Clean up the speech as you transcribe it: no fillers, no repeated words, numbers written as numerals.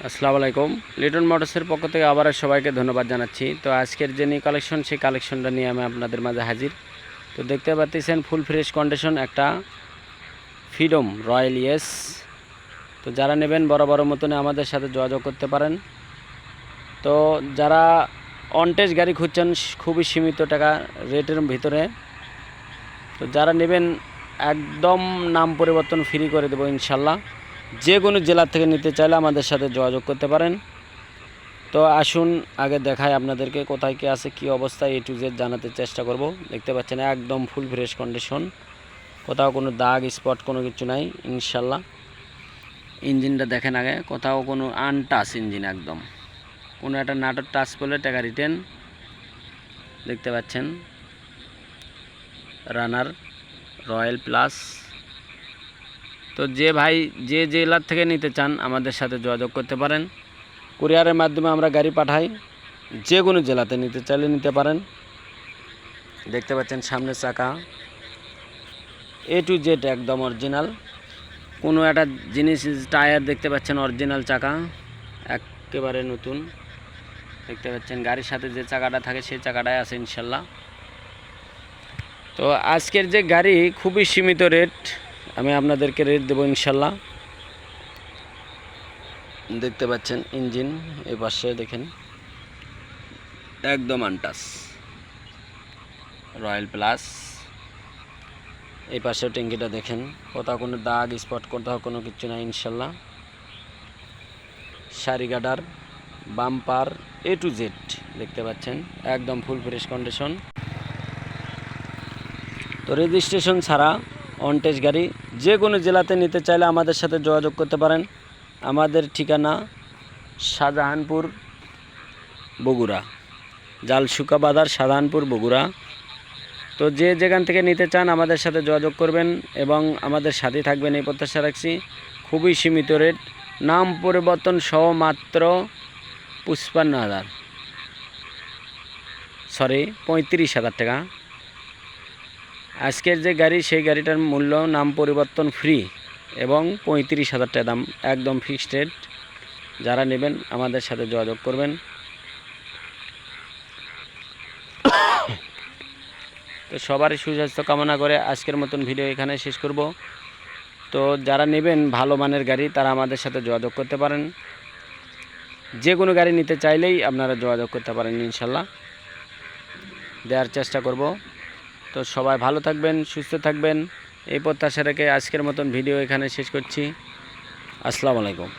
আসসালামু আলাইকুম। লিটন মোটরসের পক্ষ থেকে আবার সবাইকে ধন্যবাদ জানাচ্ছি। তো আজকের যে নিউ কালেকশন, সেই কালেকশনটা নিয়ে আমি আপনাদের মাঝে হাজির। তো দেখতে পাচ্ছেন ফুল ফ্রেশ কন্ডিশন একটা ফ্রিডম রয়্যাল ইয়েস। তো যারা নেবেন বড় বড় মতনে আমাদের সাথে যোগাযোগ করতে পারেন। তো যারা অনটেজ গাড়ি খুঁজছেন খুবই সীমিত টাকা রেটের ভিতরে, তো যারা নেবেন একদম নাম পরিবর্তন ফ্রি করে দেবো ইনশাল্লাহ। যে কোনো জেলা থেকে নিতে চাইলে আমাদের সাথে যোগাযোগ করতে পারেন। তো আসুন আগে দেখাই আপনাদেরকে কোথায় কি আছে, কি অবস্থায় A to Z জানাতে চেষ্টা করব। দেখতে পাচ্ছেন একদম ফুল ফ্রেশ কন্ডিশন, কোথাও কোনো দাগ স্পট কোনো কিছু নাই ইনশাল্লাহ। ইঞ্জিনটা দেখেন আগে, কোথাও কোনো আনটাচ ইঞ্জিন, একদম কোনো একটা নাটের টাচ করলে টাকা রিটার্ন। দেখতে পাচ্ছেন রানার রয়্যাল প্লাস। তো যে ভাই যে জেলার থেকে নিতে চান আমাদের সাথে যোগাযোগ করতে পারেন। কুরিয়ারের মাধ্যমে আমরা গাড়ি পাঠাই, যে কোনো জেলাতে নিতে চাইলে নিতে পারেন। দেখতে পাচ্ছেন সামনের চাকা A to Z একদম অরিজিনাল, কোনো একটা জিনিস টায়ার দেখতে পাচ্ছেন অরিজিনাল, চাকা একেবারে নতুন। দেখতে পাচ্ছেন গাড়ির সাথে যে চাকাটা থাকে সেই চাকাটাই আছে ইনশাল্লাহ। তো আজকের যে গাড়ি খুবই সীমিত রেট, আমি আপনাদেরকে রেট দেবো ইনশাল্লাহ। দেখতে পাচ্ছেন ইঞ্জিন এই পাশে দেখেন একদম আনটাচ রয়্যাল প্লাস। এই পাশে ট্যাঙ্কিটা দেখেন, কোথাও কোনো দাগ স্পট কোথাও কোনো কিছু নাই ইনশাল্লাহ। সারি গার্ডার, বাম্পার A to Z দেখতে পাচ্ছেন একদম ফুল ফ্রেশ কন্ডিশন। তো রেজিস্ট্রেশন ছাড়া অনটেজ গাড়ি যে কোনো জেলাতে নিতে চাইলে আমাদের সাথে যোগাযোগ করতে পারেন। আমাদের ঠিকানা শাহজাহানপুর বগুড়া, জালসুকা বাজার শাহজাহানপুর বগুড়া। তো যে যেখান থেকে নিতে চান আমাদের সাথে যোগাযোগ করবেন এবং আমাদের সাথে থাকবেন এই প্রত্যাশা রাখছি। খুবই সীমিত রেট, নাম পরিবর্তন সহ মাত্র 35,000 টাকা। আজকের যে গাড়ি সেই গাড়িটার মূল্য নাম পরিবর্তন ফ্রি এবং 35,000 টাকা দাম, একদম ফিক্সড রেট। যারা নেবেন আমাদের সাথে যোগাযোগ করবেন। তো সবারই সুস্বাস্থ্য কামনা করে আজকের মতন ভিডিও এখানে শেষ করব। তো যারা নেবেন ভালো মানের গাড়ি তারা আমাদের সাথে যোগাযোগ করতে পারেন। যে কোনো গাড়ি নিতে চাইলেই আপনারা যোগাযোগ করতে পারেন ইনশাল্লাহ, দেওয়ার চেষ্টা করব। তো সবাই ভালো থাকবেন, সুস্থ থাকবেন এই প্রত্যাশা রেখে আজকের মতন ভিডিও এখানে শেষ করছি। আসসালামু আলাইকুম।